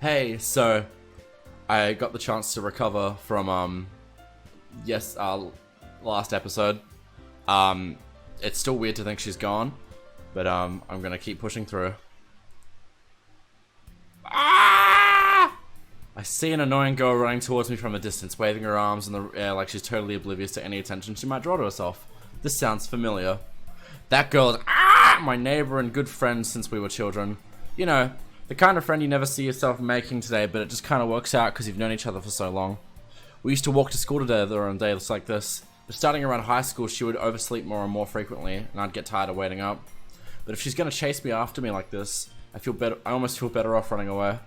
Hey, so I got the chance to recover from last episode. It's still weird to think she's gone, but I'm gonna keep pushing through. Ah! I see an annoying girl running towards me from a distance, waving her arms in the air like she's totally oblivious to any attention she might draw to herself. This sounds familiar. That girl is my neighbor and good friend since we were children. You know, the kind of friend you never see yourself making today, but it just kind of works out because you've known each other for so long. We used to walk to school together on days like this, but starting around high school she would oversleep more and more frequently, and I'd get tired of waiting up. But if she's gonna chase me after me like this, I almost feel better off running away.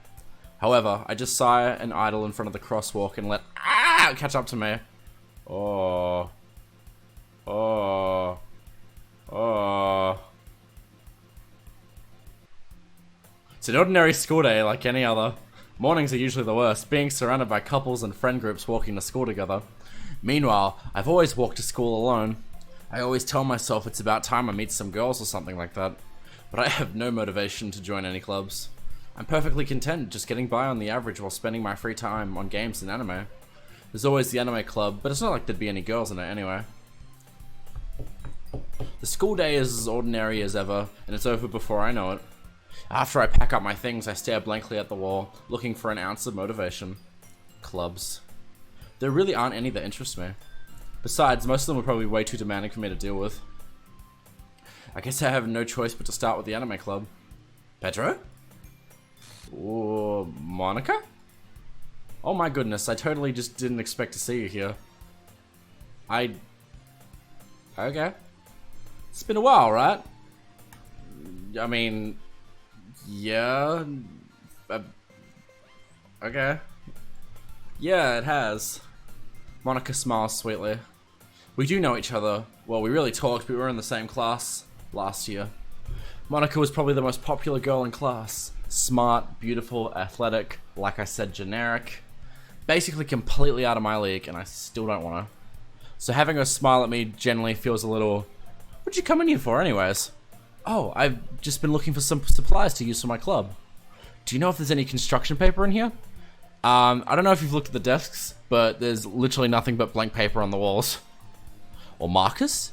However, I just sigh and idle in front of the crosswalk and let catch up to me. Oh. It's an ordinary school day like any other. Mornings are usually the worst, being surrounded by couples and friend groups walking to school together. Meanwhile, I've always walked to school alone. I always tell myself it's about time I meet some girls or something like that. But I have no motivation to join any clubs. I'm perfectly content just getting by on the average while spending my free time on games and anime. There's always the anime club, but it's not like there'd be any girls in it anyway. The school day is as ordinary as ever, and it's over before I know it. After I pack up my things, I stare blankly at the wall, looking for an ounce of motivation. Clubs. There really aren't any that interest me. Besides, most of them are probably way too demanding for me to deal with. I guess I have no choice but to start with the anime club. Pedro? Ooh, Monika? Oh my goodness, I totally just didn't expect to see you here. Okay. It's been a while, right? I mean, yeah. Okay. Yeah, it has. Monika smiles sweetly. We do know each other. Well, we really talked, but we were in the same class last year. Monika was probably the most popular girl in class. Smart, beautiful, athletic, like I said, generic. Basically completely out of my league, and I still don't want her. So having her smile at me generally feels a little... What'd you come in here for anyways? Oh, I've just been looking for some supplies to use for my club. Do you know if there's any construction paper in here? I don't know if you've looked at the desks, but there's literally nothing but blank paper on the walls. Or markers?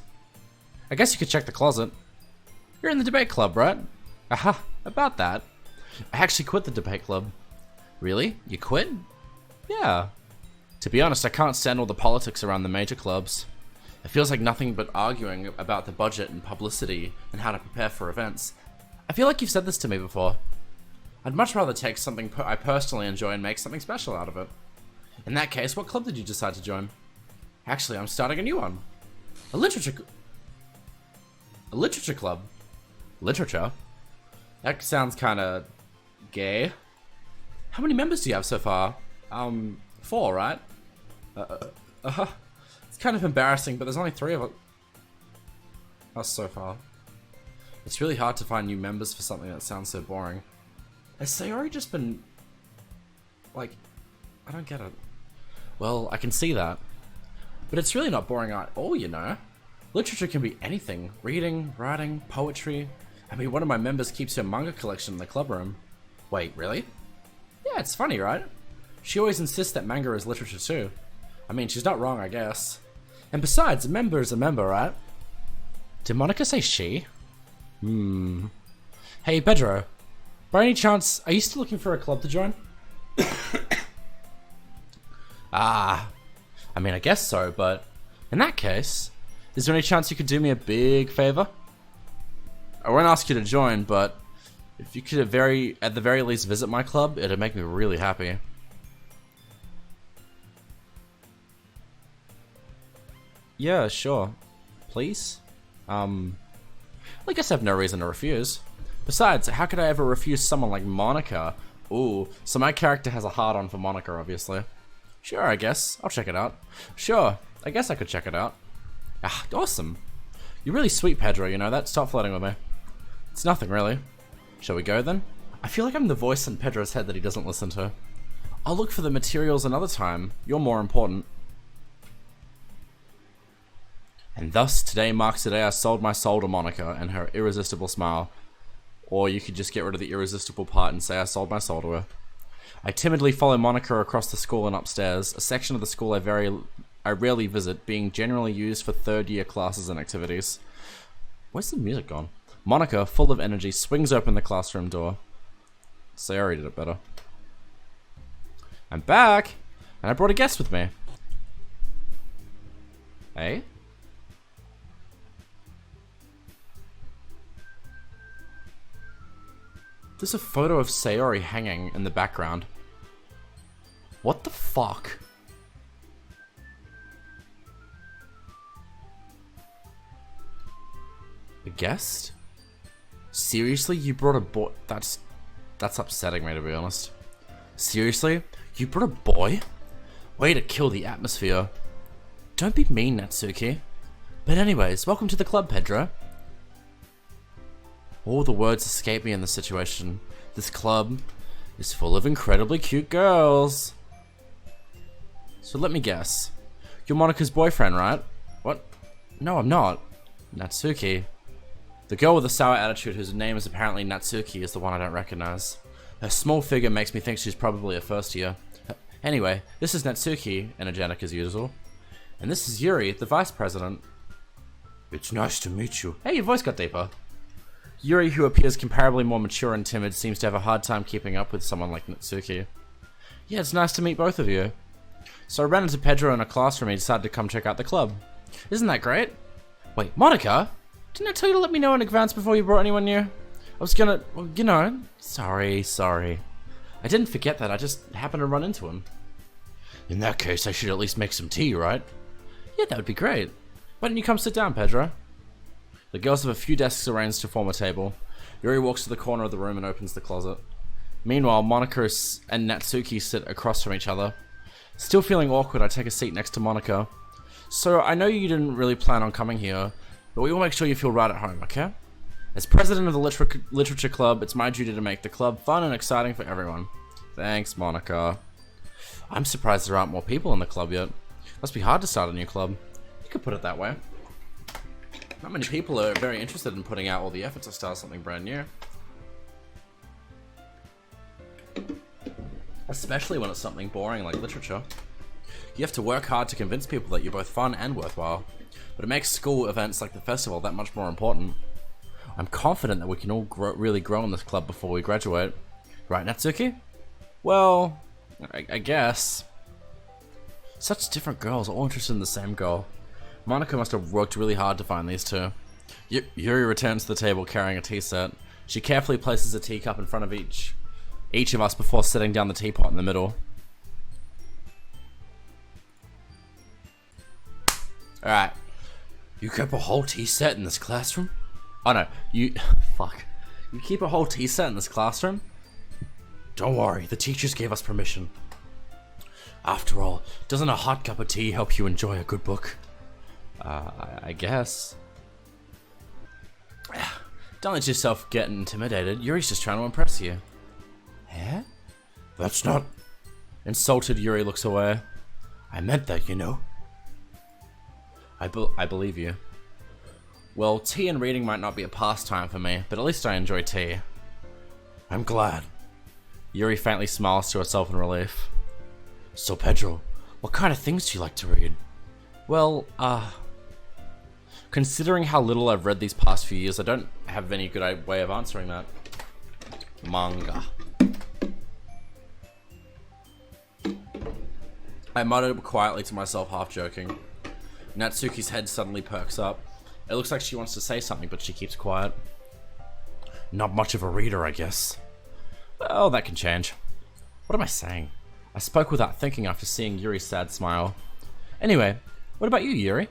I guess you could check the closet. You're in the debate club, right? Aha, about that. I actually quit the debate club. Really? You quit? Yeah. To be honest, I can't stand all the politics around the major clubs. It feels like nothing but arguing about the budget and publicity and how to prepare for events. I feel like you've said this to me before. I'd much rather take something I personally enjoy and make something special out of it. In that case, what club did you decide to join? Actually, I'm starting a new one. A literature club. Literature? That sounds kinda gay. How many members do you have so far? 4, right? It's kind of embarrassing, but there's only 3 of us so far. It's really hard to find new members for something that sounds so boring. Has Sayori just been... like... I don't get it. Well, I can see that. But it's really not boring at all, you know? Literature can be anything. Reading, writing, poetry. I mean, one of my members keeps her manga collection in the club room. Wait, really? Yeah, it's funny, right? She always insists that manga is literature too. I mean, she's not wrong, I guess. And besides, a member is a member, right? Did Monika say she? Hey, Pedro. By any chance, are you still looking for a club to join? I mean, I guess so, but... in that case, is there any chance you could do me a big favor? I won't ask you to join, but... if you could at the very least visit my club, it'd make me really happy. Yeah, sure. Please? I guess I have no reason to refuse. Besides, how could I ever refuse someone like Monika? Ooh, so my character has a hard-on for Monika, obviously. Sure, I guess. I'll check it out. Sure, I guess I could check it out. Ah, awesome. You're really sweet, Pedro, you know that? Stop flirting with me. It's nothing, really. Shall we go, then? I feel like I'm the voice in Pedro's head that he doesn't listen to. I'll look for the materials another time. You're more important. And thus, today marks the day I sold my soul to Monika and her irresistible smile. Or you could just get rid of the irresistible part and say I sold my soul to her. I timidly follow Monika across the school and upstairs, a section of the school I rarely visit, being generally used for third-year classes and activities. Where's the music gone? Monika, full of energy, swings open the classroom door. Sayori did it better. I'm back! And I brought a guest with me. Hey? There's a photo of Sayori hanging in the background. What the fuck? A guest? Seriously? You brought a boy? That's upsetting me, to be honest. Seriously? You brought a boy? Way to kill the atmosphere. Don't be mean, Natsuki. But anyways, welcome to the club, Pedro. All the words escape me in this situation. This club is full of incredibly cute girls. So let me guess. You're Monika's boyfriend, right? What? No, I'm not. Natsuki. The girl with the sour attitude whose name is apparently Natsuki is the one I don't recognize. Her small figure makes me think she's probably a first year. Anyway, this is Natsuki, energetic as usual. And this is Yuri, the vice president. It's nice to meet you. Hey, your voice got deeper. Yuri, who appears comparably more mature and timid, seems to have a hard time keeping up with someone like Natsuki. Yeah, it's nice to meet both of you. So I ran into Pedro in a classroom and he decided to come check out the club. Isn't that great? Wait, Monika? Didn't I tell you to let me know in advance before you brought anyone new? I was gonna, well, you know, sorry. I didn't forget that, I just happened to run into him. In that case, I should at least make some tea, right? Yeah, that would be great. Why don't you come sit down, Pedro? The girls have a few desks arranged to form a table. Yuri walks to the corner of the room and opens the closet. Meanwhile, Monika and Natsuki sit across from each other. Still feeling awkward, I take a seat next to Monika. So, I know you didn't really plan on coming here, but we will make sure you feel right at home, okay? As president of the literature club, it's my duty to make the club fun and exciting for everyone. Thanks, Monika. I'm surprised there aren't more people in the club yet. Must be hard to start a new club. You could put it that way. Not many people are very interested in putting out all the effort to start something brand new. Especially when it's something boring like literature. You have to work hard to convince people that you're both fun and worthwhile. But it makes school events like the festival that much more important. I'm confident that we can all really grow in this club before we graduate. Right, Natsuki? Well, I guess. Such different girls, all interested in the same goal. Monika must have worked really hard to find these two. Yuri returns to the table carrying a tea set. She carefully places a teacup in front of each of us before setting down the teapot in the middle. Alright. You kept a whole tea set in this classroom? Oh no, fuck. You keep a whole tea set in this classroom? Don't worry, the teachers gave us permission. After all, doesn't a hot cup of tea help you enjoy a good book? I guess. Don't let yourself get intimidated. Yuri's just trying to impress you. Eh? That's not... Insulted, Yuri looks away. I meant that, you know. I believe you. Well, tea and reading might not be a pastime for me, but at least I enjoy tea. I'm glad. Yuri faintly smiles to herself in relief. So, Pedro, what kind of things do you like to read? Well, considering how little I've read these past few years, I don't have any good way of answering that. Manga. I muttered quietly to myself, half joking. Natsuki's head suddenly perks up. It looks like she wants to say something, but she keeps quiet. Not much of a reader, I guess. Well, that can change. What am I saying? I spoke without thinking after seeing Yuri's sad smile. Anyway, what about you, Yuri?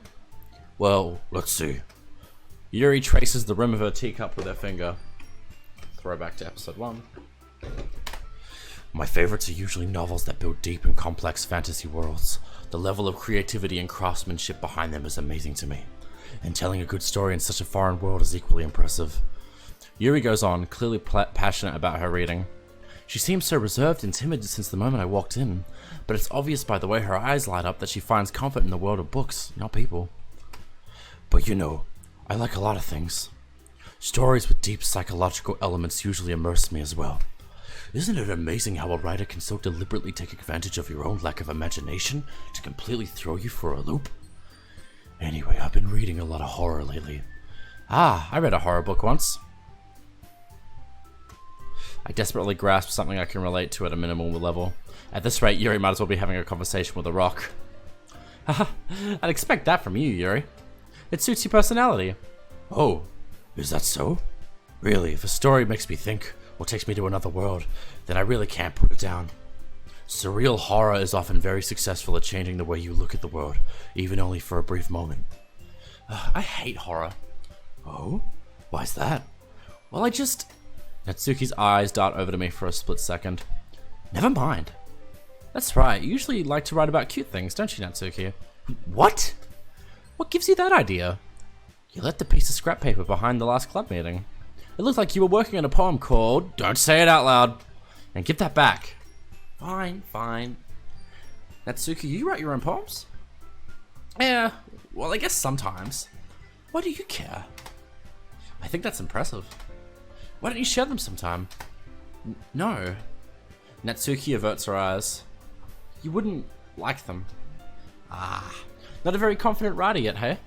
Well, let's see. Yuri traces the rim of her teacup with her finger. Throwback to episode 1. My favorites are usually novels that build deep and complex fantasy worlds. The level of creativity and craftsmanship behind them is amazing to me. And telling a good story in such a foreign world is equally impressive. Yuri goes on, clearly passionate about her reading. She seems so reserved and timid since the moment I walked in, but it's obvious by the way her eyes light up that she finds comfort in the world of books, not people. But you know, I like a lot of things. Stories with deep psychological elements usually immerse me as well. Isn't it amazing how a writer can so deliberately take advantage of your own lack of imagination to completely throw you for a loop? Anyway, I've been reading a lot of horror lately. Ah, I read a horror book once. I desperately grasp something I can relate to at a minimal level. At this rate, Yuri might as well be having a conversation with a rock. Haha, I'd expect that from you, Yuri. It suits your personality. Oh, is that so? Really, if a story makes me think or takes me to another world, then I really can't put it down. Surreal horror is often very successful at changing the way you look at the world, even only for a brief moment. I hate horror. Oh? Why's that? Well, Natsuki's eyes dart over to me for a split second. Never mind. That's right, you usually like to write about cute things, don't you, Natsuki? What? What gives you that idea? You left the piece of scrap paper behind the last club meeting. It looked like you were working on a poem called Don't Say It Out Loud. And give that back. Fine. Natsuki, you write your own poems? Yeah, well, I guess sometimes. Why do you care? I think that's impressive. Why don't you share them sometime? No. Natsuki averts her eyes. You wouldn't like them. Ah, not a very confident writer yet, hey?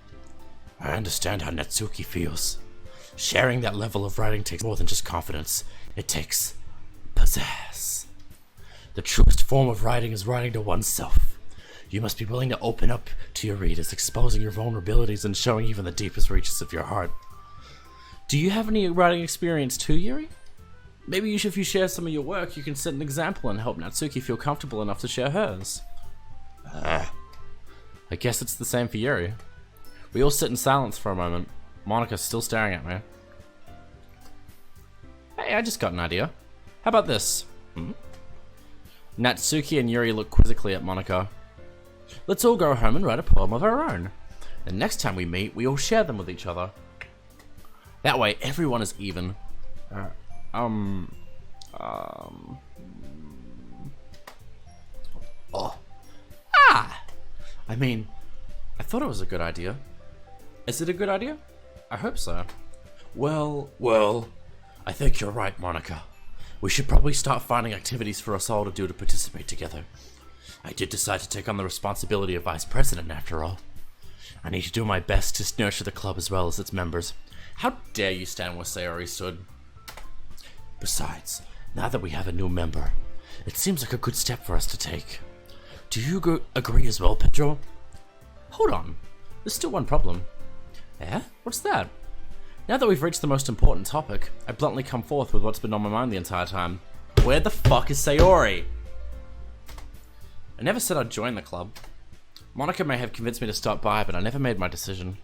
I understand how Natsuki feels. Sharing that level of writing takes more than just confidence. It takes pizzazz. The truest form of writing is writing to oneself. You must be willing to open up to your readers, exposing your vulnerabilities and showing even the deepest reaches of your heart. Do you have any writing experience too, Yuri? Maybe if you share some of your work, you can set an example and help Natsuki feel comfortable enough to share hers. I guess it's the same for Yuri. We all sit in silence for a moment. Monika's still staring at me. Hey, I just got an idea. How about this? Natsuki and Yuri look quizzically at Monika. Let's all go home and write a poem of our own. And next time we meet, we all share them with each other. That way, everyone is even. I mean, I thought it was a good idea. Is it a good idea? I hope so. Well, I think you're right, Monika. We should probably start finding activities for us all to do to participate together. I did decide to take on the responsibility of vice president after all. I need to do my best to nurture the club as well as its members. How dare you stand where Sayori stood? Besides, now that we have a new member, it seems like a good step for us to take. Do you agree as well, Pedro? Hold on, there's still one problem. Eh? What's that? Now that we've reached the most important topic, I bluntly come forth with what's been on my mind the entire time. Where the fuck is Sayori? I never said I'd join the club. Monika may have convinced me to stop by, but I never made my decision.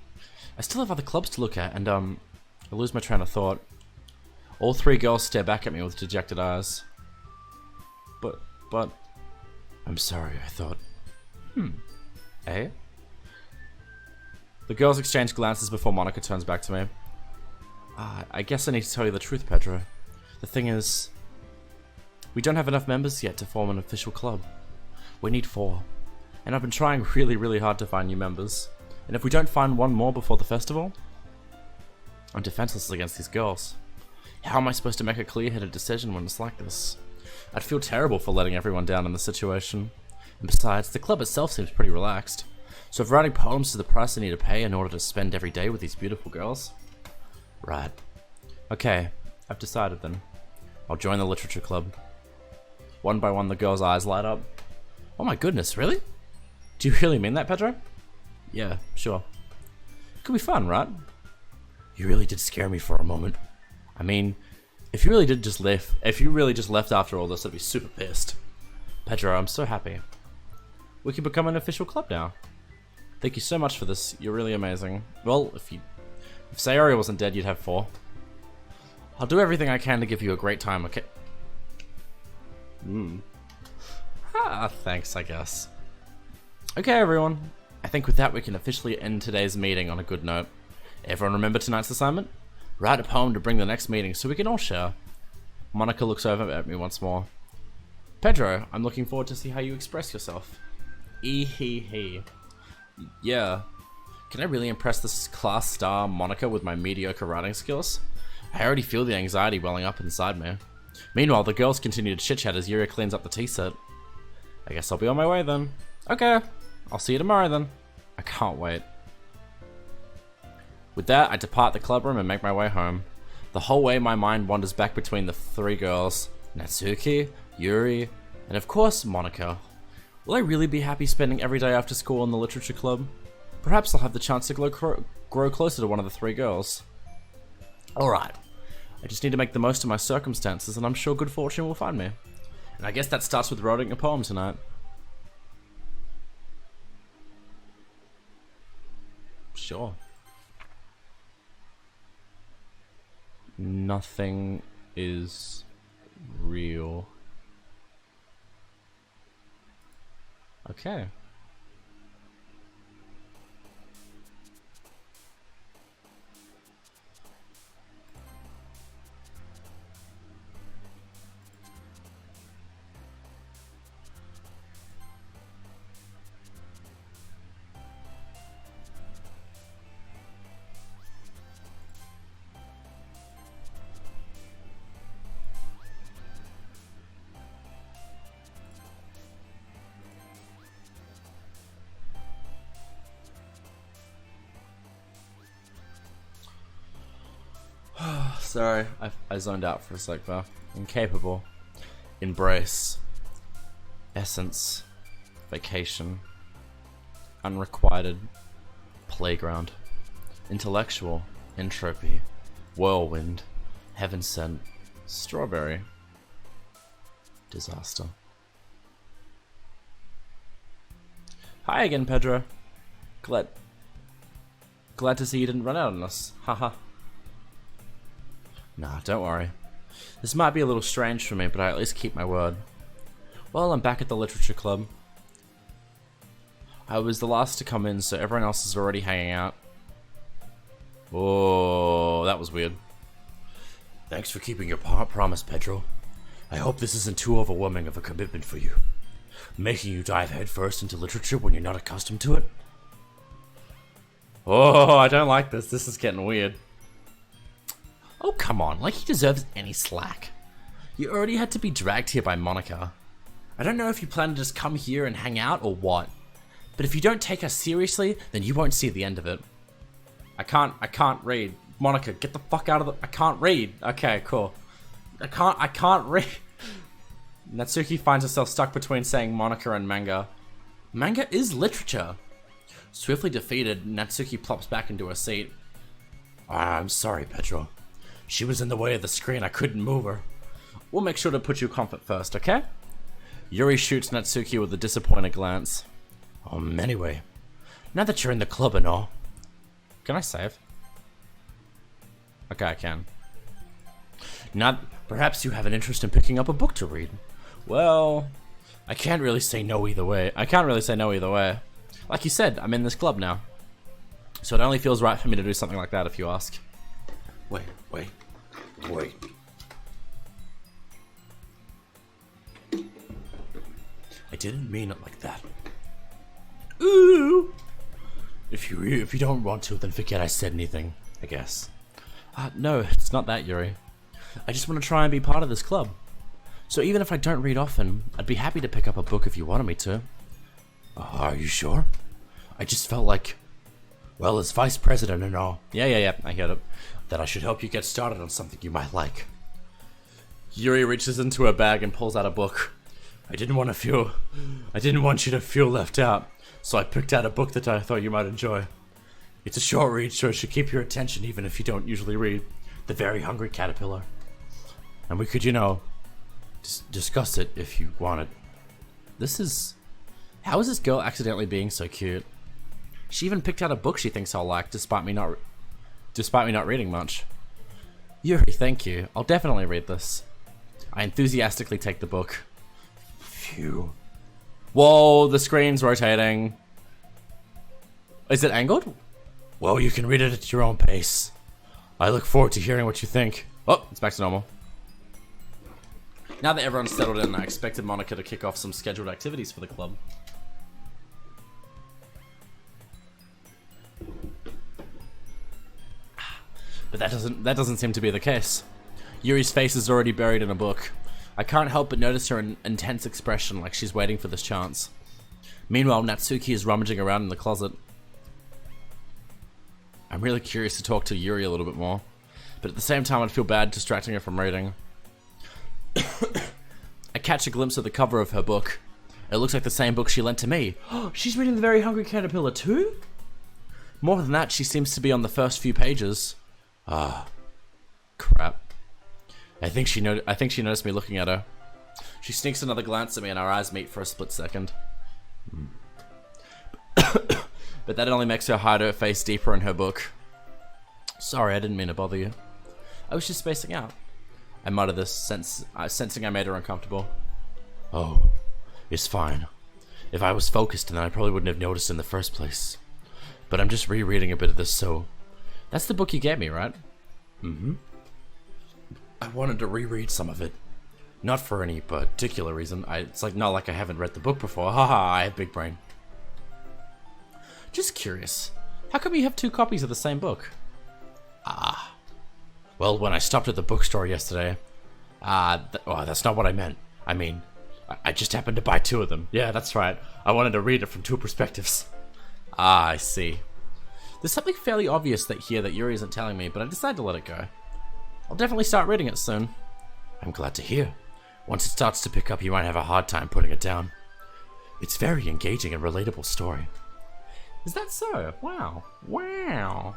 I still have other clubs to look at, and I lose my train of thought. All three girls stare back at me with dejected eyes. But... I'm sorry, I thought... Eh? The girls exchange glances before Monika turns back to me. I guess I need to tell you the truth, Pedro. The thing is, we don't have enough members yet to form an official club. We need 4. And I've been trying really, really hard to find new members. And if we don't find one more before the festival, I'm defenseless against these girls. How am I supposed to make a clear-headed decision when it's like this? I'd feel terrible for letting everyone down in this situation. And besides, the club itself seems pretty relaxed. So if writing poems is the price I need to pay in order to spend every day with these beautiful girls... Right. Okay, I've decided then. I'll join the literature club. One by one, the girls' eyes light up. Oh my goodness, really? Do you really mean that, Pedro? Yeah, sure. Could be fun, right? You really did scare me for a moment. I mean, if you really just left after all this, I'd be super pissed. Pedro, I'm so happy. We can become an official club now. Thank you so much for this. You're really amazing. Well, if Sayori wasn't dead, you'd have 4. I'll do everything I can to give you a great time, okay? Thanks, I guess. Okay, everyone. I think with that, we can officially end today's meeting on a good note. Everyone remember tonight's assignment? Write a poem to bring the next meeting so we can all share. Monika looks over at me once more. Pedro, I'm looking forward to see how you express yourself. He. Yeah. Can I really impress this class star Monika with my mediocre writing skills? I already feel the anxiety welling up inside me. Meanwhile, the girls continue to chit-chat as Yuri cleans up the tea set. I guess I'll be on my way then. Okay, I'll see you tomorrow then. I can't wait. With that, I depart the clubroom and make my way home. The whole way my mind wanders back between the three girls, Natsuki, Yuri, and of course Monika. Will I really be happy spending every day after school in the literature club? Perhaps I'll have the chance to grow closer to one of the three girls. Alright, I just need to make the most of my circumstances and I'm sure good fortune will find me. And I guess that starts with writing a poem tonight. Sure. Nothing is real. Okay. Sorry, I zoned out for a sec there. Incapable. Embrace. Essence. Vacation. Unrequited. Playground. Intellectual. Entropy. Whirlwind. Heaven sent. Strawberry. Disaster. Hi again, Pedro. Glad to see you didn't run out on us. Haha. Nah, don't worry. This might be a little strange for me, but I at least keep my word. Well, I'm back at the literature club. I was the last to come in, so everyone else is already hanging out. Oh, that was weird. Thanks for keeping your promise, Pedro. I hope this isn't too overwhelming of a commitment for you. Making you dive headfirst into literature when you're not accustomed to it? Oh, I don't like this. This is getting weird. Oh, come on, like he deserves any slack. You already had to be dragged here by Monika. I don't know if you plan to just come here and hang out or what, but if you don't take us seriously, then you won't see the end of it. I can't read. Monika, get the fuck out of the... I can't read. Okay, cool. I can't read. Natsuki finds herself stuck between saying Monika and manga. Manga is literature. Swiftly defeated, Natsuki plops back into her seat. I'm sorry, Pedro. She was in the way of the screen, I couldn't move her. We'll make sure to put you comfort first, okay? Yuri shoots Natsuki with a disappointed glance. Anyway, now that you're in the club and all... Can I save? Okay, I can. Now, perhaps you have an interest in picking up a book to read. Well, I can't really say no either way. Like you said, I'm in this club now. So it only feels right for me to do something like that if you ask. Wait. I didn't mean it like that. Ooh! If you don't want to, then forget I said anything, I guess. No, it's not that, Yuri. I just want to try and be part of this club. So even if I don't read often, I'd be happy to pick up a book if you wanted me to. Are you sure? I just felt like, well, as vice president and all. Yeah, I get it. That I should help you get started on something you might like. Yuri reaches into her bag and pulls out a book. I didn't want you to feel left out, so I picked out a book that I thought you might enjoy. It's a short read, so it should keep your attention even if you don't usually read. The Very Hungry Caterpillar. And we could, discuss it if you wanted. How is this girl accidentally being so cute? She even picked out a book she thinks I'll like, despite me not reading much. Yuri, thank you. I'll definitely read this. I enthusiastically take the book. Phew. Whoa, the screen's rotating. Is it angled? Well, you can read it at your own pace. I look forward to hearing what you think. Oh, it's back to normal. Now that everyone's settled in, I expected Monika to kick off some scheduled activities for the club. But that doesn't seem to be the case. Yuri's face is already buried in a book. I can't help but notice her intense expression, like she's waiting for this chance. Meanwhile, Natsuki is rummaging around in the closet. I'm really curious to talk to Yuri a little bit more, but at the same time I'd feel bad distracting her from reading. I catch a glimpse of the cover of her book. It looks like the same book she lent to me. She's reading The Very Hungry Caterpillar too? More than that, she seems to be on the first few pages. Crap. I think she noticed me looking at her. She sneaks another glance at me and our eyes meet for a split second. But that only makes her hide her face deeper in her book. Sorry, I didn't mean to bother you. I was just spacing out. I muttered this, sensing I made her uncomfortable. Oh, it's fine. If I was focused, then I probably wouldn't have noticed in the first place. But I'm just rereading a bit of this, so... That's the book you gave me, right? Mm-hmm. I wanted to reread some of it. Not for any particular reason. It's like not like I haven't read the book before. Haha, I have big brain. Just curious. How come you have 2 copies of the same book? Well, when I stopped at the bookstore yesterday... that's not what I meant. I mean, I just happened to buy 2 of them. Yeah, that's right. I wanted to read it from 2 perspectives. I see. There's something fairly obvious here that Yuri isn't telling me, but I decided to let it go. I'll definitely start reading it soon. I'm glad to hear. Once it starts to pick up, you might have a hard time putting it down. It's very engaging and relatable story. Is that so? Wow. Wow.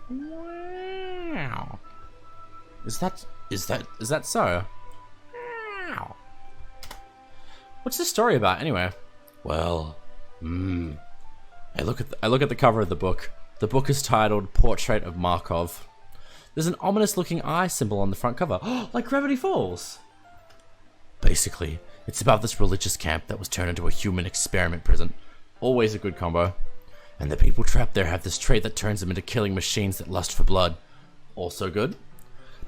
Wow. Is that so? Wow. What's this story about anyway? Well, I look at the cover of the book. The book is titled Portrait of Markov. There's an ominous looking eye symbol on the front cover. Like Gravity Falls. Basically, it's about this religious camp that was turned into a human experiment prison. Always a good combo. And the people trapped there have this trait that turns them into killing machines that lust for blood. Also good.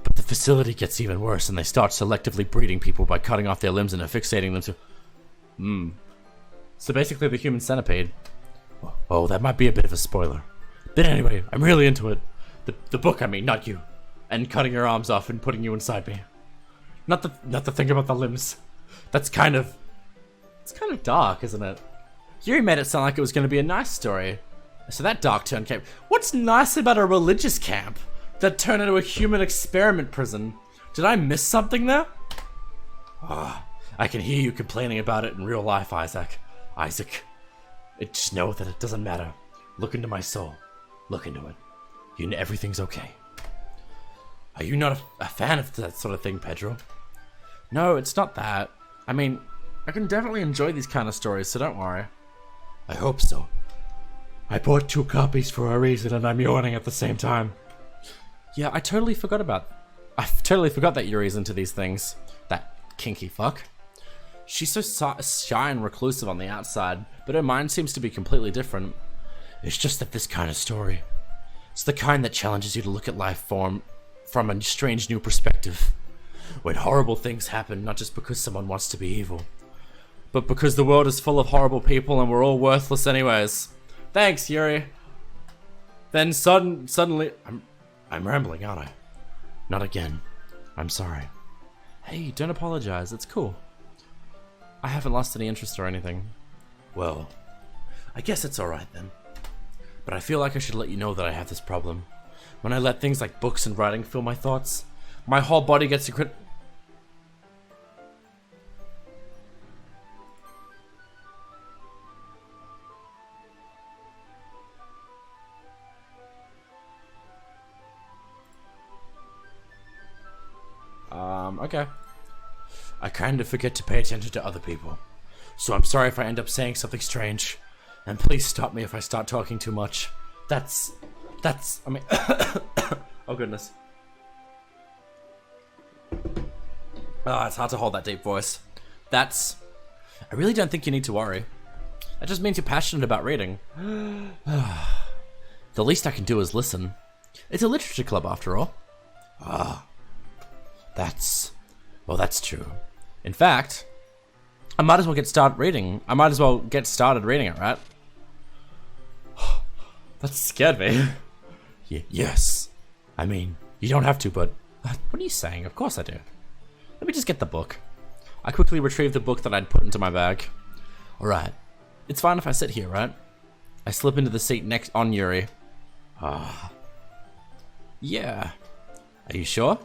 But the facility gets even worse and they start selectively breeding people by cutting off their limbs and affixating them to... So basically the human centipede. Oh, that might be a bit of a spoiler. But anyway, I'm really into it. The book, I mean, not you. And cutting your arms off and putting you inside me. Not the thing about the limbs. It's kind of dark, isn't it? Yuri made it sound like it was going to be a nice story. So that dark turn came. What's nice about a religious camp that turned into a human experiment prison? Did I miss something there? I can hear you complaining about it in real life, Isaac. Just know that it doesn't matter. Look into my soul. Look into it. You know everything's okay. Are you not a fan of that sort of thing, Pedro? No, it's not that. I mean, I can definitely enjoy these kind of stories, so don't worry. I hope so. I bought 2 copies for a reason and I'm yawning at the same time. Yeah, I totally forgot that Yuri's into these things. That kinky fuck. She's so shy and reclusive on the outside, but her mind seems to be completely different. It's just that this kind of story, it's the kind that challenges you to look at life from a strange new perspective. When horrible things happen, not just because someone wants to be evil, but because the world is full of horrible people and we're all worthless anyways. Thanks, Yuri. Then suddenly... I'm rambling, aren't I? Not again. I'm sorry. Hey, don't apologize. It's cool. I haven't lost any interest or anything. Well, I guess it's alright then. But I feel like I should let you know that I have this problem. When I let things like books and writing fill my thoughts, my whole body gets okay. I kind of forget to pay attention to other people. So I'm sorry if I end up saying something strange. And please stop me if I start talking too much. I mean... oh goodness. It's hard to hold that deep voice. I really don't think you need to worry. That just means you're passionate about reading. The least I can do is listen. It's a literature club after all. That's true. In fact, I might as well get started reading it, right? That scared me. Yes. I mean, you don't have to, but What are you saying? Of course I do. Let me just get the book. I quickly retrieve the book that I'd put into my bag. Alright. It's fine if I sit here, right? I slip into the seat next on Yuri. Yeah. Are you sure?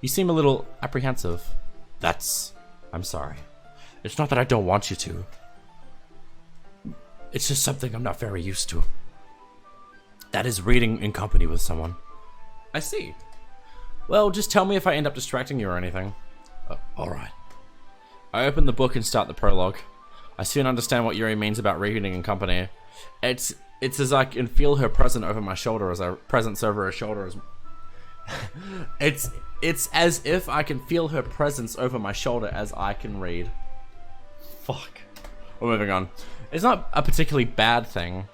You seem a little apprehensive. I'm sorry. It's not that I don't want you to. It's just something I'm not very used to. That is reading in company with someone. I see. Well, just tell me if I end up distracting you or anything. Alright. I open the book and start the prologue. I soon understand what Yuri means about reading in company. It's as I can feel her presence over my shoulder as It's as if I can feel her presence over my shoulder as I can read. Fuck. We're moving on. It's not a particularly bad thing.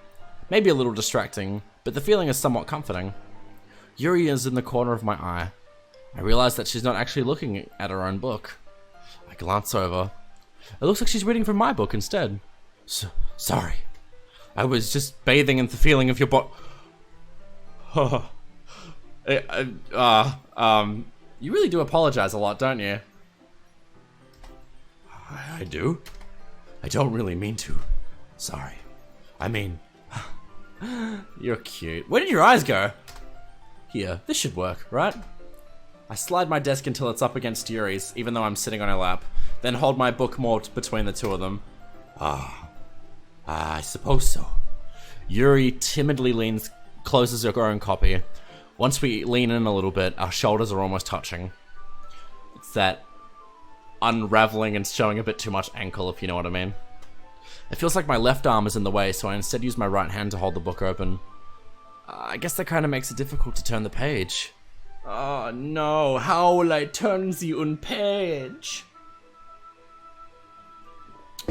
Maybe a little distracting, but the feeling is somewhat comforting. Yuri is in the corner of my eye. I realize that she's not actually looking at her own book. I glance over. It looks like she's reading from my book instead. Sorry. I was just bathing in the feeling of your You really do apologize a lot, don't you? I do? I don't really mean to. Sorry. I mean... You're cute. Where did your eyes go? Here, this should work, right? I slide my desk until it's up against Yuri's, even though I'm sitting on her lap, then hold my book more between the two of them. I suppose so. Yuri timidly closes her own copy. Once we lean in a little bit, our shoulders are almost touching. It's that unraveling and showing a bit too much ankle, if you know what I mean. It feels like my left arm is in the way, so I instead use my right hand to hold the book open. I guess that kind of makes it difficult to turn the page. Oh no, how will I turn the page?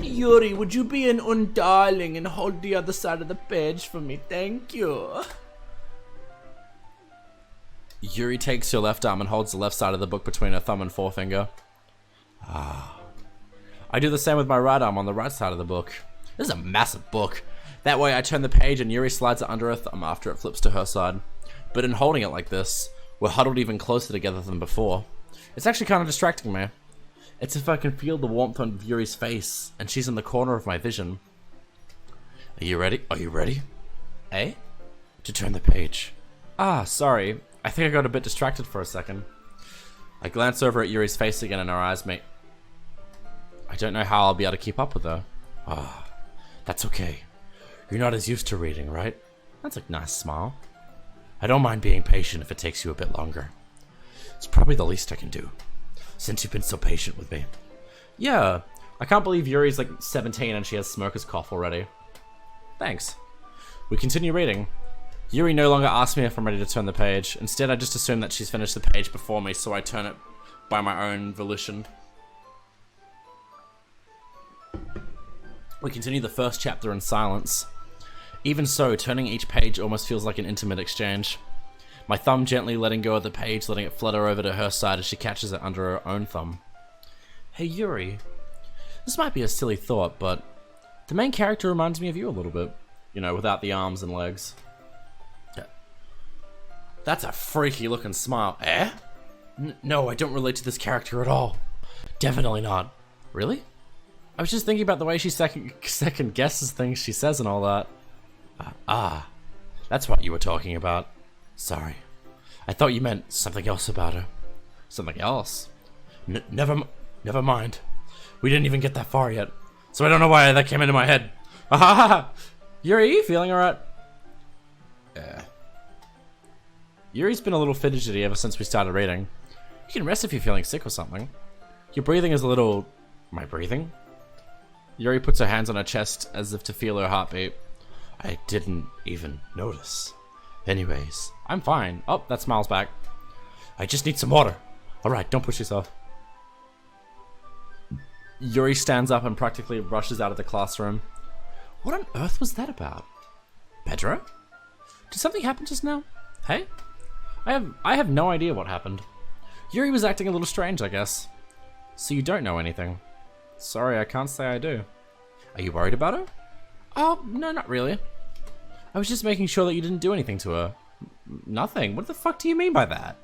Yuri, would you be an darling and hold the other side of the page for me? Thank you. Yuri takes her left arm and holds the left side of the book between her thumb and forefinger. I do the same with my right arm on the right side of the book. This is a massive book. That way I turn the page and Yuri slides it under her thumb after it flips to her side. But in holding it like this, we're huddled even closer together than before. It's actually kind of distracting me. It's as if I can feel the warmth on Yuri's face, and she's in the corner of my vision. Are you ready? Are you ready? Eh? To turn the page. Sorry. I think I got a bit distracted for a second. I glance over at Yuri's face again and our eyes meet. I don't know how I'll be able to keep up with her. That's okay. You're not as used to reading, right? That's a nice smile. I don't mind being patient if it takes you a bit longer. It's probably the least I can do, since you've been so patient with me. Yeah, I can't believe Yuri's like 17 and she has smoker's cough already. Thanks. We continue reading. Yuri no longer asks me if I'm ready to turn the page. Instead, I just assume that she's finished the page before me, so I turn it by my own volition. We continue the first chapter in silence. Even so, turning each page almost feels like an intimate exchange. My thumb gently letting go of the page, letting it flutter over to her side as she catches it under her own thumb. Hey Yuri, this might be a silly thought, but the main character reminds me of you a little bit. You know, without the arms and legs. That's a freaky looking smile. Eh? No, I don't relate to this character at all. Definitely not. Really? I was just thinking about the way she second guesses things she says and all that. That's what you were talking about. Sorry. I thought you meant something else about her. Something else? Never mind. We didn't even get that far yet, so I don't know why that came into my head. Yuri, are you feeling alright? Yeah. Yuri's been a little fidgety ever since we started reading. You can rest if you're feeling sick or something. Your breathing is a little... My breathing? Yuri puts her hands on her chest as if to feel her heartbeat. I didn't even notice. Anyways, I'm fine. Oh, that smile's back. I just need some water. Alright, don't push yourself. Yuri stands up and practically rushes out of the classroom. What on earth was that about? Pedro? Did something happen just now? Hey? I have no idea what happened. Yuri was acting a little strange, I guess. So you don't know anything? Sorry, I can't say I do. Are you worried about her? Oh, no, not really. I was just making sure that you didn't do anything to her. Nothing? What the fuck do you mean by that?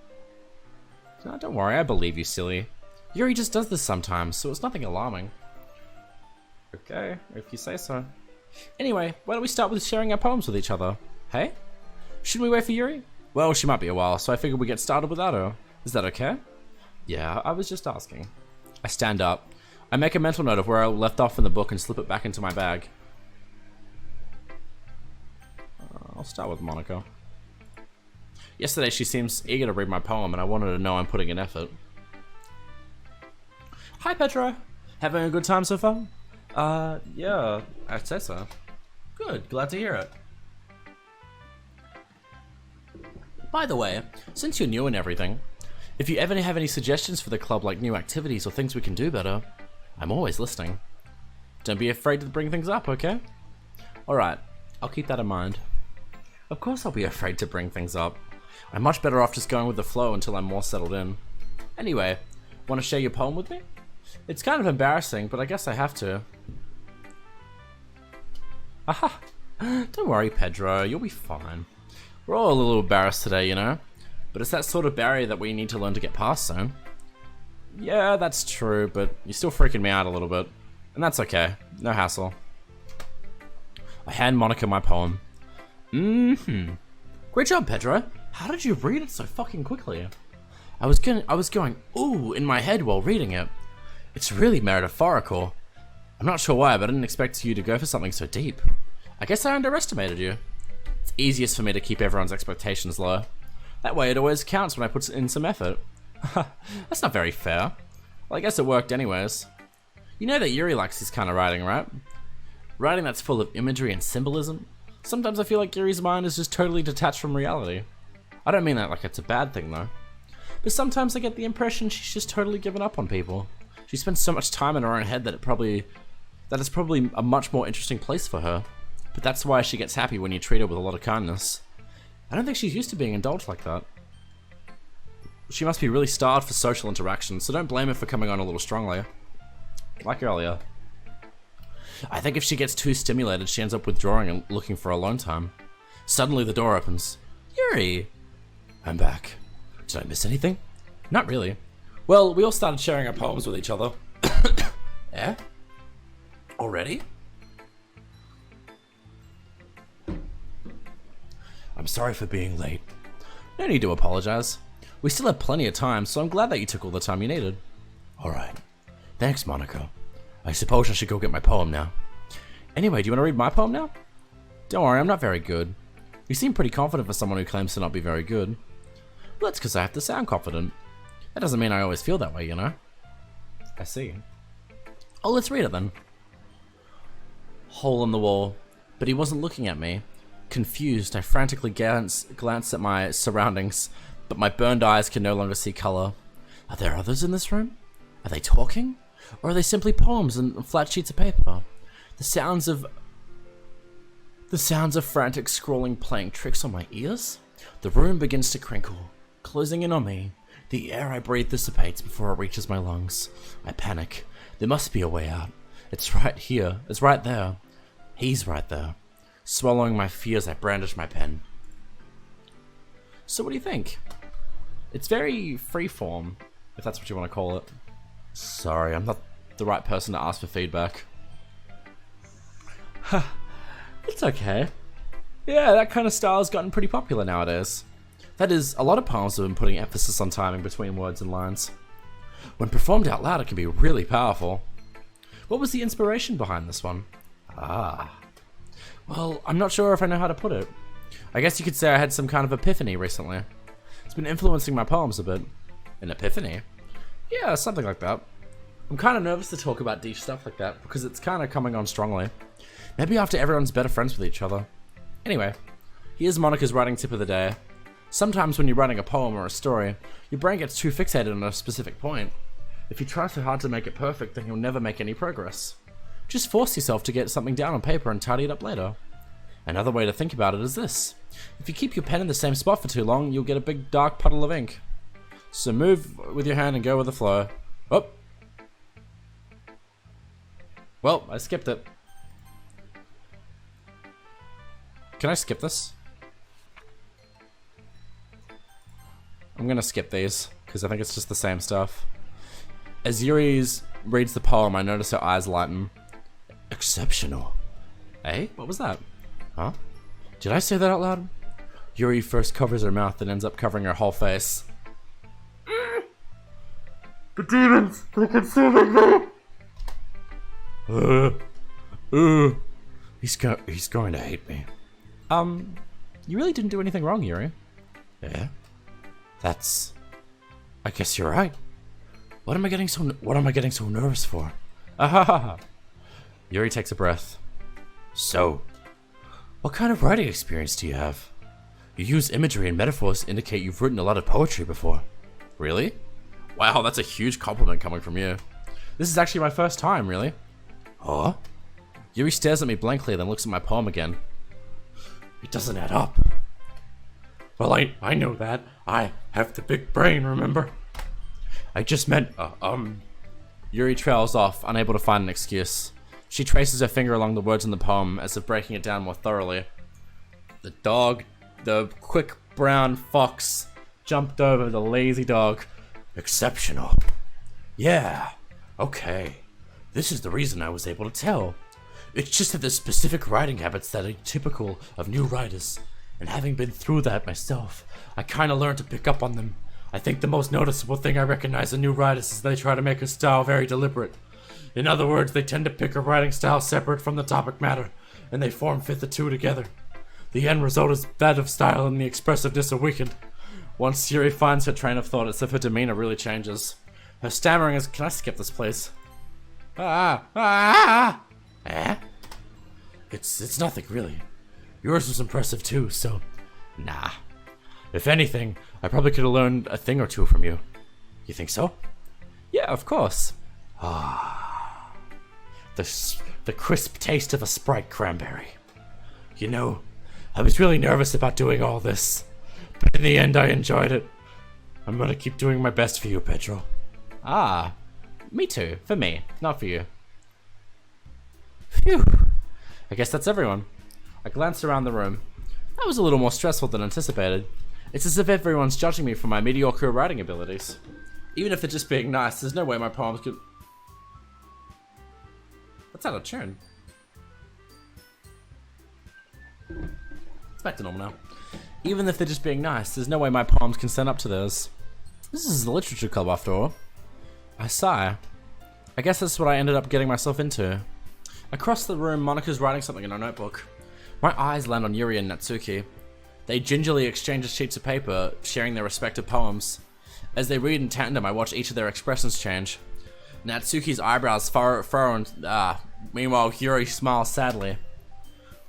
No, don't worry, I believe you, silly. Yuri just does this sometimes, so it's nothing alarming. Okay, if you say so. Anyway, why don't we start with sharing our poems with each other? Hey? Shouldn't we wait for Yuri? Well, she might be a while, so I figured we'd get started without her. Is that okay? Yeah, I was just asking. I stand up. I make a mental note of where I left off in the book and slip it back into my bag. I'll start with Monika. Yesterday, she seems eager to read my poem, and I wanted to know I'm putting in effort. Hi, Pedro. Having a good time so far? Yeah, I'd say so. Good, glad to hear it. By the way, since you're new and everything, if you ever have any suggestions for the club, like new activities or things we can do better, I'm always listening. Don't be afraid to bring things up, okay? Alright, I'll keep that in mind. Of course I'll be afraid to bring things up. I'm much better off just going with the flow until I'm more settled in. Anyway, want to share your poem with me? It's kind of embarrassing, but I guess I have to. Aha! Don't worry, Pedro, you'll be fine. We're all a little embarrassed today, you know? But it's that sort of barrier that we need to learn to get past soon. Yeah, that's true, but you're still freaking me out a little bit. And that's okay, no hassle. I hand Monika my poem. Great job, Pedro. How did you read it so fucking quickly? I was going ooh in my head while reading it. It's really metaphorical. I'm not sure why, but I didn't expect you to go for something so deep. I guess I underestimated you. It's easiest for me to keep everyone's expectations low. That way it always counts when I put in some effort. That's not very fair. Well, I guess it worked anyways. You know that Yuri likes this kind of writing, right? Writing that's full of imagery and symbolism. Sometimes I feel like Yuri's mind is just totally detached from reality. I don't mean that like it's a bad thing though. But sometimes I get the impression she's just totally given up on people. She spends so much time in her own head that it's probably a much more interesting place for her. But that's why she gets happy when you treat her with a lot of kindness. I don't think she's used to being indulged like that. She must be really starved for social interaction, so don't blame her for coming on a little strongly. Like earlier. I think if she gets too stimulated, she ends up withdrawing and looking for alone time. Suddenly the door opens. Yuri! I'm back. Did I miss anything? Not really. Well, we all started sharing our poems with each other. Eh? Already? I'm sorry for being late. No need to apologize. We still have plenty of time, so I'm glad that you took all the time you needed. Alright. Thanks, Monika. I suppose I should go get my poem now. Anyway, do you want to read my poem now? Don't worry, I'm not very good. You seem pretty confident for someone who claims to not be very good. Well, that's because I have to sound confident. That doesn't mean I always feel that way, you know? I see. Oh, let's read it then. Hole in the wall. But he wasn't looking at me. Confused, I frantically glanced at my surroundings, but my burned eyes can no longer see color. Are there others in this room? Are they talking? Or are they simply poems and flat sheets of paper? The sounds of frantic scrawling playing tricks on my ears? The room begins to crinkle, closing in on me. The air I breathe dissipates before it reaches my lungs. I panic. There must be a way out. It's right here. It's right there. He's right there. Swallowing my fears, I brandish my pen. So what do you think? It's very freeform, if that's what you want to call it. Sorry, I'm not the right person to ask for feedback. It's okay. Yeah, that kind of style has gotten pretty popular nowadays. That is, a lot of poems have been putting emphasis on timing between words and lines. When performed out loud, it can be really powerful. What was the inspiration behind this one? Well, I'm not sure if I know how to put it. I guess you could say I had some kind of epiphany recently. It's been influencing my poems a bit. An epiphany? Yeah, something like that. I'm kind of nervous to talk about deep stuff like that because it's kind of coming on strongly. Maybe after everyone's better friends with each other. Anyway, here's Monika's writing tip of the day. Sometimes when you're writing a poem or a story, your brain gets too fixated on a specific point. If you try so hard to make it perfect, then you'll never make any progress. Just force yourself to get something down on paper and tidy it up later. Another way to think about it is this. If you keep your pen in the same spot for too long, you'll get a big dark puddle of ink. So move with your hand and go with the flow. Oh! Well, I skipped it. Can I skip this? I'm gonna skip these, because I think it's just the same stuff. As Yuri reads the poem, I notice her eyes lighten. Exceptional. Eh? What was that? Huh? Did I say that out loud? Yuri first covers her mouth, then ends up covering her whole face. The demons! They can see me! He's going to hate me. You really didn't do anything wrong, Yuri. Yeah? I guess you're right. What am I getting so nervous for? Ahaha. Yuri takes a breath. So, what kind of writing experience do you have? You use imagery and metaphors to indicate you've written a lot of poetry before. Really? Wow, that's a huge compliment coming from you. This is actually my first time, really. Huh? Yuri stares at me blankly, then looks at my poem again. It doesn't add up. Well, I know that. I have the big brain, remember? I just meant, Yuri trails off, unable to find an excuse. She traces her finger along the words in the poem, as if breaking it down more thoroughly. The dog, the quick brown fox, jumped over the lazy dog. Exceptional. Yeah, okay. This is the reason I was able to tell. It's just that there's specific writing habits that are typical of new writers, and having been through that myself, I kinda learned to pick up on them. I think the most noticeable thing I recognize in new writers is they try to make a style very deliberate. In other words, they tend to pick a writing style separate from the topic matter, and they form-fit the two together. The end result is that of style and the expressiveness are weakened. Once Yuri finds her train of thought, it's as if her demeanor really changes. Her stammering is, "Can I skip this, please?" Eh? It's nothing really. Yours was impressive too, so nah. If anything, I probably could have learned a thing or two from you. You think so? Yeah, of course. The crisp taste of a Sprite cranberry. You know, I was really nervous about doing all this, but in the end I enjoyed it. I'm gonna keep doing my best for you, Pedro. Ah, me too. For me, not for you. Phew. I guess that's everyone. I glanced around the room. That was a little more stressful than anticipated. It's as if everyone's judging me for my mediocre writing abilities. Even if they're just being nice, there's no way my poems could... That's out of tune. It's back to normal now. Even if they're just being nice, there's no way my poems can stand up to theirs. This is the literature club after all. I sigh. I guess that's what I ended up getting myself into. Across the room, Monika's writing something in her notebook. My eyes land on Yuri and Natsuki. They gingerly exchange sheets of paper, sharing their respective poems. As they read in tandem, I watch each of their expressions change. Natsuki's eyebrows furrow and meanwhile Yuri smiles sadly.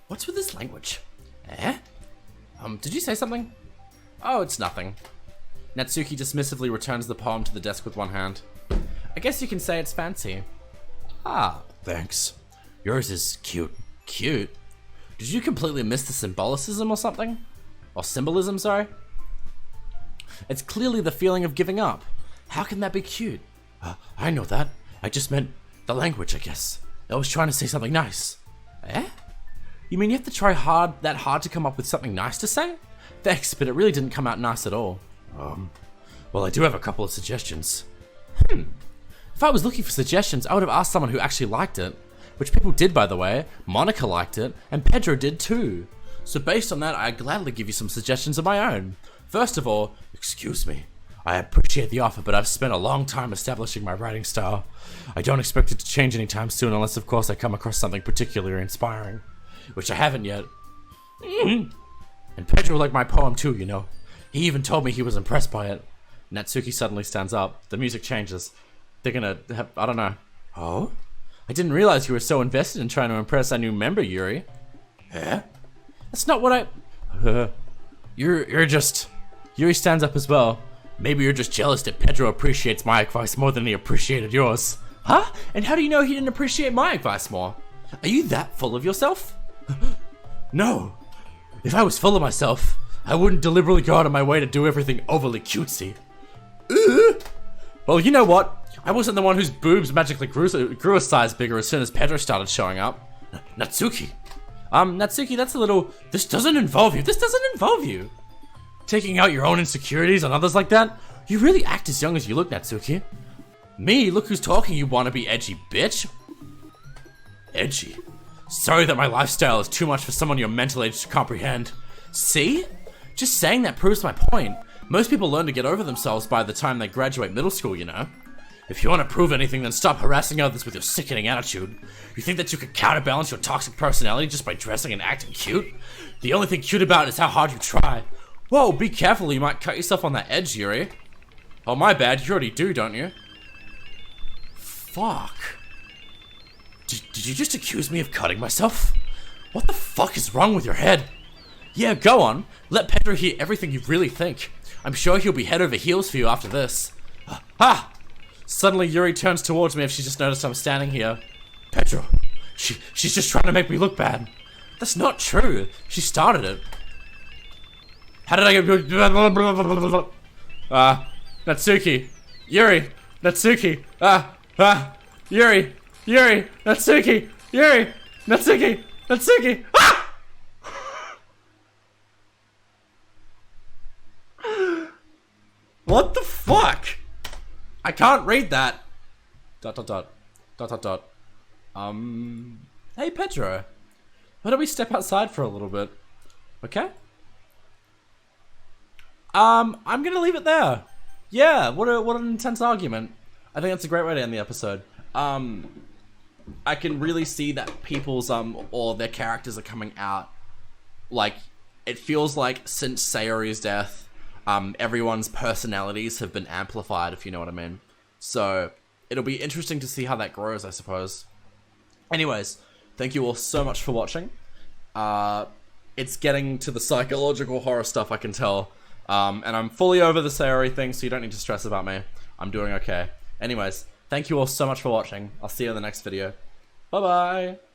What's with this language? Eh? Did you say something? Oh, it's nothing. Natsuki dismissively returns the poem to the desk with one hand. I guess you can say it's fancy. Ah, thanks. Yours is cute. Cute? Did you completely miss the symbolicism or something? Or symbolism, sorry? It's clearly the feeling of giving up. How can that be cute? I know that. I just meant the language, I guess. I was trying to say something nice. Eh? You mean you have to try that hard to come up with something nice to say? Thanks, but it really didn't come out nice at all. Well, I do have a couple of suggestions. If I was looking for suggestions, I would have asked someone who actually liked it. Which people did, by the way. Monika liked it, and Pedro did too. So based on that, I'd gladly give you some suggestions of my own. First of all, excuse me. I appreciate the offer, but I've spent a long time establishing my writing style. I don't expect it to change anytime soon, unless of course I come across something particularly inspiring. Which I haven't yet. And Pedro liked my poem too, you know. He even told me he was impressed by it. Natsuki suddenly stands up. The music changes. They're gonna have, I don't know. Oh? I didn't realize you were so invested in trying to impress our new member, Yuri. Eh? That's not what I... You're just... Yuri stands up as well. Maybe you're just jealous that Pedro appreciates my advice more than he appreciated yours. Huh? And how do you know he didn't appreciate my advice more? Are you that full of yourself? No. If I was full of myself, I wouldn't deliberately go out of my way to do everything overly cutesy. Well, you know what? I wasn't the one whose boobs magically grew a size bigger as soon as Pedro started showing up. Natsuki. Natsuki, that's a little... This doesn't involve you. This doesn't involve you. Taking out your own insecurities on others like that? You really act as young as you look, Natsuki. Me? Look who's talking, you wannabe edgy bitch. Edgy? Sorry that my lifestyle is too much for someone your mental age to comprehend. See? Just saying that proves my point. Most people learn to get over themselves by the time they graduate middle school, you know? If you want to prove anything, then stop harassing others with your sickening attitude. You think that you can counterbalance your toxic personality just by dressing and acting cute? The only thing cute about it is how hard you try. Whoa, be careful, you might cut yourself on that edge, Yuri. Oh, my bad, you already do, don't you? Fuck. Did you just accuse me of cutting myself? What the fuck is wrong with your head? Yeah, go on. Let Pedro hear everything you really think. I'm sure he'll be head over heels for you after this. Ha! Suddenly Yuri turns towards me if she just noticed I'm standing here. Pedro, she's just trying to make me look bad. That's not true. She started it. How did I get... Natsuki. Yuri. Natsuki. Yuri. Natsuki. Yuri. Natsuki. Natsuki. Ah! What the fuck? I can't read that. ... Hey Pedro. Why don't we step outside for a little bit? Okay? I'm gonna leave it there. Yeah, what an intense argument. I think that's a great way to end the episode. I can really see that people's or their characters are coming out. Like, it feels like since Sayori's death, everyone's personalities have been amplified, if you know what I mean. So it'll be interesting to see how that grows, I suppose. Anyways, thank you all so much for watching. It's getting to the psychological horror stuff, I can tell. And I'm fully over the Sayori thing, so you don't need to stress about me. I'm doing okay. Anyways, thank you all so much for watching. I'll see you in the next video. Bye-bye!